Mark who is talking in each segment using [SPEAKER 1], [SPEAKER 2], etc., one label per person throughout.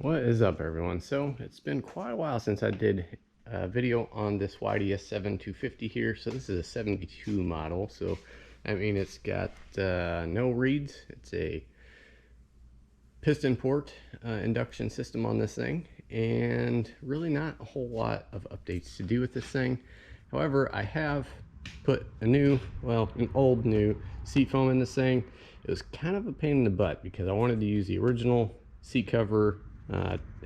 [SPEAKER 1] What is up, everyone? So it's been quite a while since I did a video on this YDS7 250 here. So this is a 72 model, so I mean it's got no reeds. It's a piston port induction system on this thing, and really not a whole lot of updates to do with this thing. However, I have put an old new seat foam in this thing. It was kind of a pain in the butt because I wanted to use the original seat cover.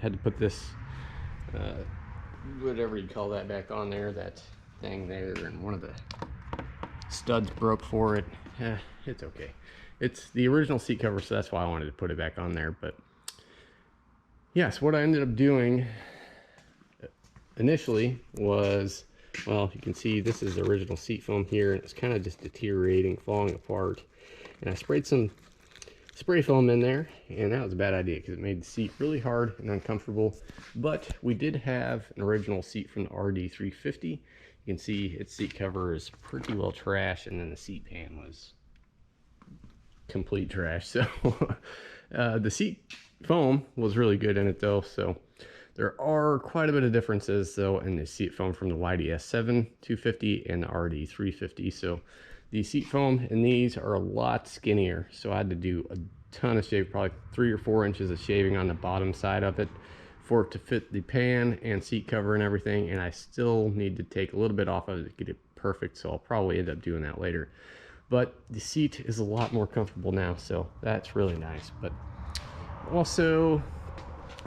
[SPEAKER 1] Had to put this whatever you call that back on there, that thing there, and one of the studs broke for it. It's okay. It's the original seat cover, so that's why I wanted to put it back on there. But yes, what I ended up doing initially was, well, you can see this is the original seat foam here, and it's kind of just deteriorating, falling apart. And I sprayed some spray foam in there, and that was a bad idea because it made the seat really hard and uncomfortable. But we did have an original seat from the RD350. You can see its seat cover is pretty well trashed, and then the seat pan was complete trash. So the seat foam was really good in it though. So there are quite a bit of differences though in the seat foam from the YDS7 250 and the RD350. So the seat foam in these are a lot skinnier, so I had to do a ton of shaving, probably 3 or 4 inches of shaving on the bottom side of it for it to fit the pan and seat cover and everything, and I still need to take a little bit off of it to get it perfect, so I'll probably end up doing that later. But the seat is a lot more comfortable now, so that's really nice. But also,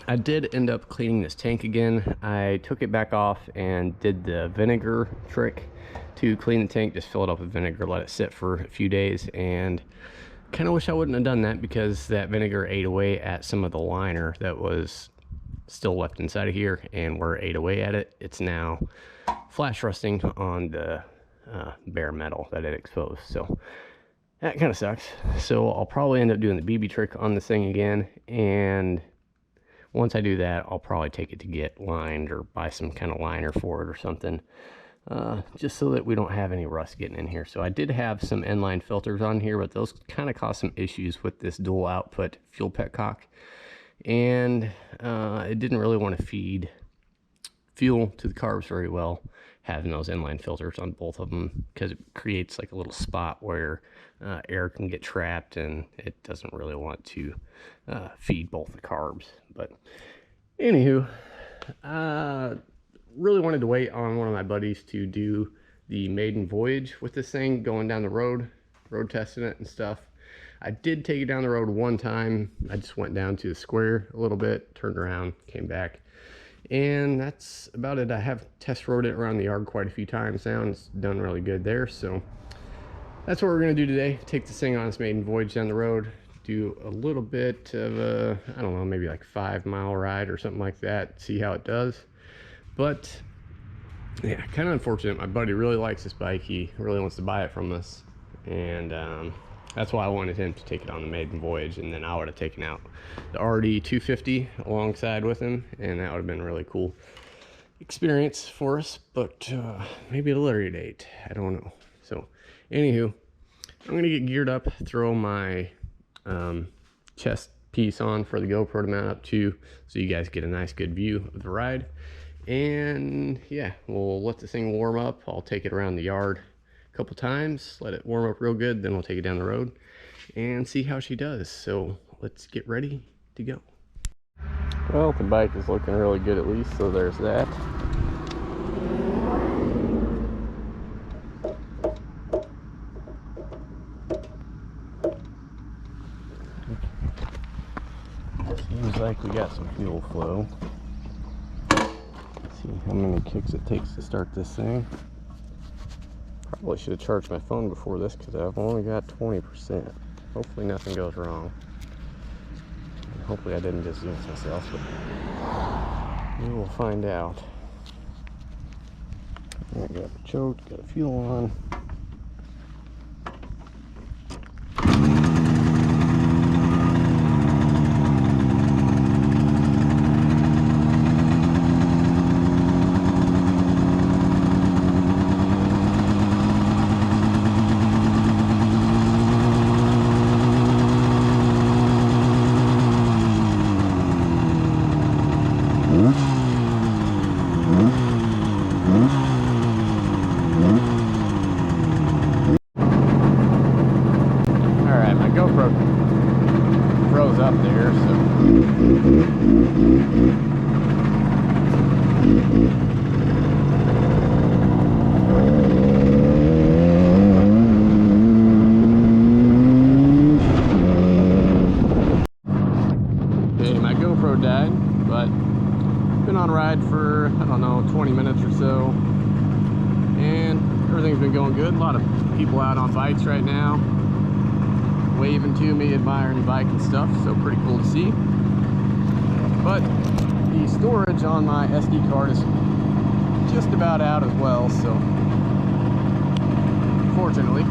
[SPEAKER 1] I did end up cleaning this tank again. I took it back off and did the vinegar trick to clean the tank. Just fill it up with vinegar, let it sit for a few days, and kind of wish I wouldn't have done that because that vinegar ate away at some of the liner that was still left inside of here, and where it ate away at it, it's now flash rusting on the bare metal that it exposed. So that kind of sucks. So I'll probably end up doing the BB trick on this thing again, and once I do that, I'll probably take it to get lined or buy some kind of liner for it or something, just so that we don't have any rust getting in here. So I did have some inline filters on here, but those kind of caused some issues with this dual output fuel petcock, and it didn't really want to feed fuel to the carbs very well, having those inline filters on both of them, because it creates like a little spot where air can get trapped, and it doesn't really want to feed both the carbs. But anywho, really wanted to wait on one of my buddies to do the maiden voyage with this thing, going down the road testing it and stuff. I did take it down the road one time. I just went down to the square a little bit, turned around, came back, and that's about it. I have test rode it around the yard quite a few times now, and it's done really good there. So that's what we're going to do today. Take this thing on its maiden voyage down the road, do a little bit of a, I don't know, maybe like 5-mile ride or something like that, see how it does. But yeah, kind of unfortunate. My buddy really likes this bike. He really wants to buy it from us, and that's why I wanted him to take it on the maiden voyage, and then I would have taken out the RD250 alongside with him, and that would have been a really cool experience for us. But maybe at a later date, I don't know. So anywho, I'm gonna get geared up, throw my chest piece on for the GoPro to mount up to, so you guys get a nice good view of the ride. And yeah, we'll let this thing warm up. I'll take it around the yard a couple times, let it warm up real good, then we'll take it down the road and see how she does. So let's get ready to go. Well, the bike is looking really good at least, so there's that. Seems like we got some fuel flow. Let's see how many kicks it takes to start this thing. Probably should have charged my phone before this because I've only got 20%. Hopefully nothing goes wrong. And hopefully I didn't just jinx myself, but we will find out. I got a choke, got a fuel on. Alright, my GoPro froze up there, so okay, my GoPro died, but been on a ride for, I don't know, 20 minutes or so, and everything's been going good. A lot of people out on bikes right now, waving to me, admiring the bike and stuff, so pretty cool to see. But the storage on my SD card is just about out as well, so fortunately.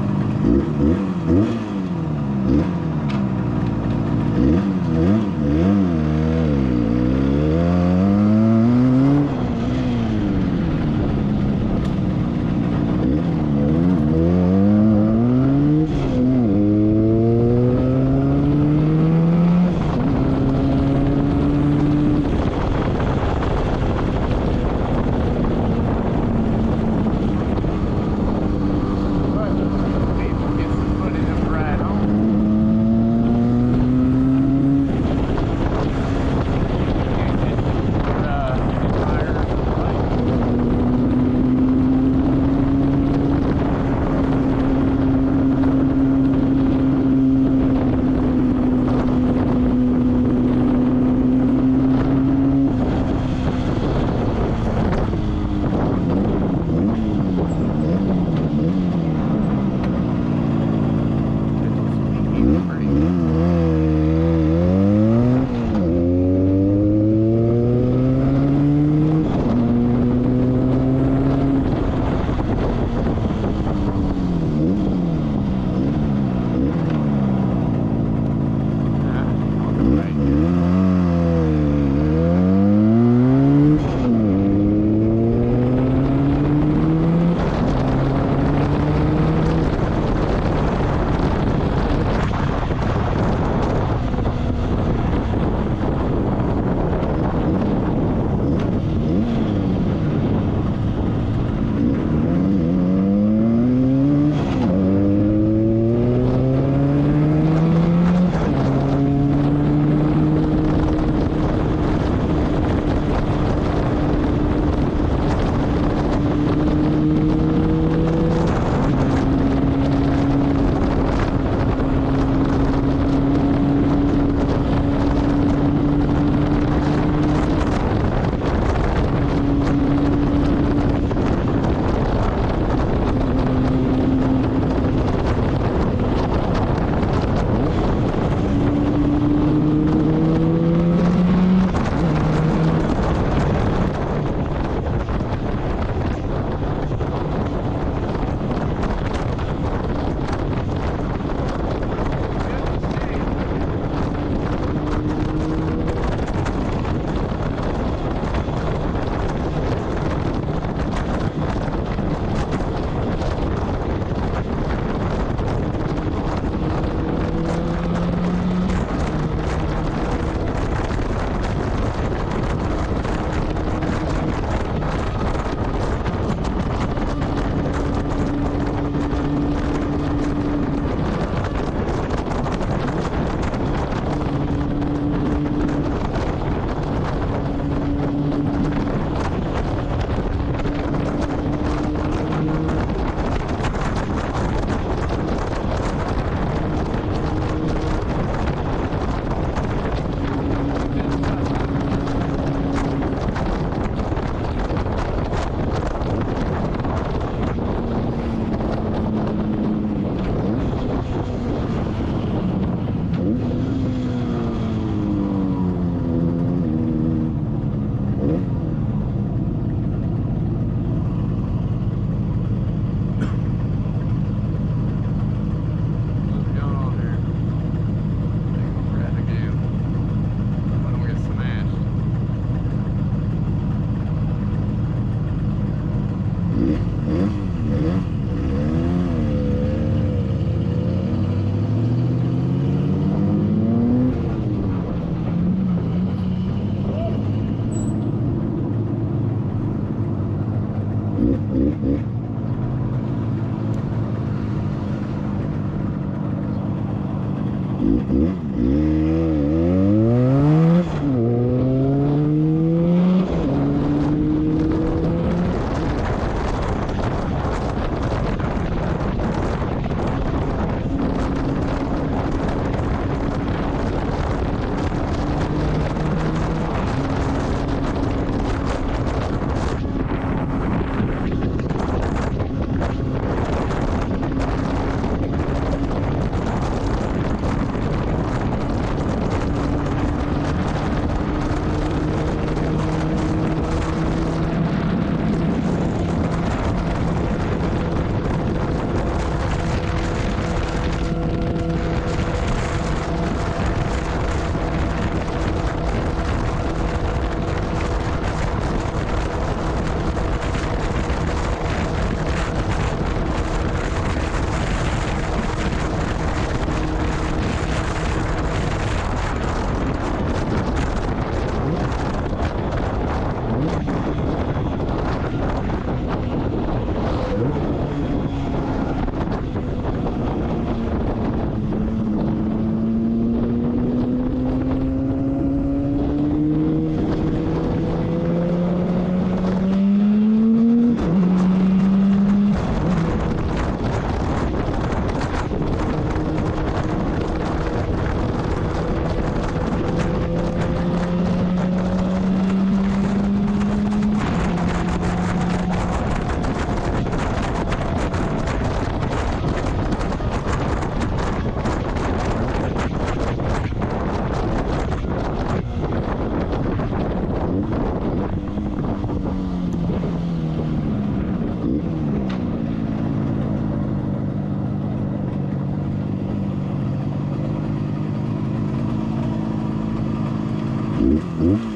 [SPEAKER 1] Whew.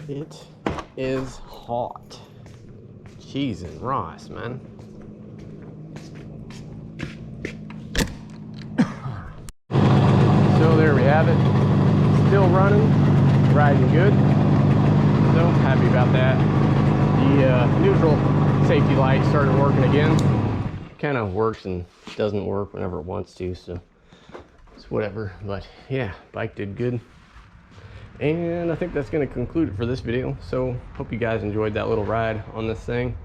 [SPEAKER 1] It is hot. Cheese and Ross, man. So there we have it. Still running, riding good. So happy about that. The neutral safety light started working again. Kind of works and doesn't work whenever it wants to, so it's whatever. But yeah, bike did good. And I think that's going to conclude it for this video. So hope you guys enjoyed that little ride on this thing.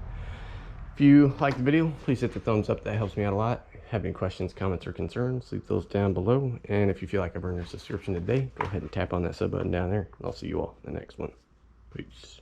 [SPEAKER 1] If you liked the video, please hit the thumbs up. That helps me out a lot. Have any questions, comments, or concerns, leave those down below. And if you feel like I've earned your subscription today, go ahead and tap on that sub button down there. I'll see you all in the next one. Peace.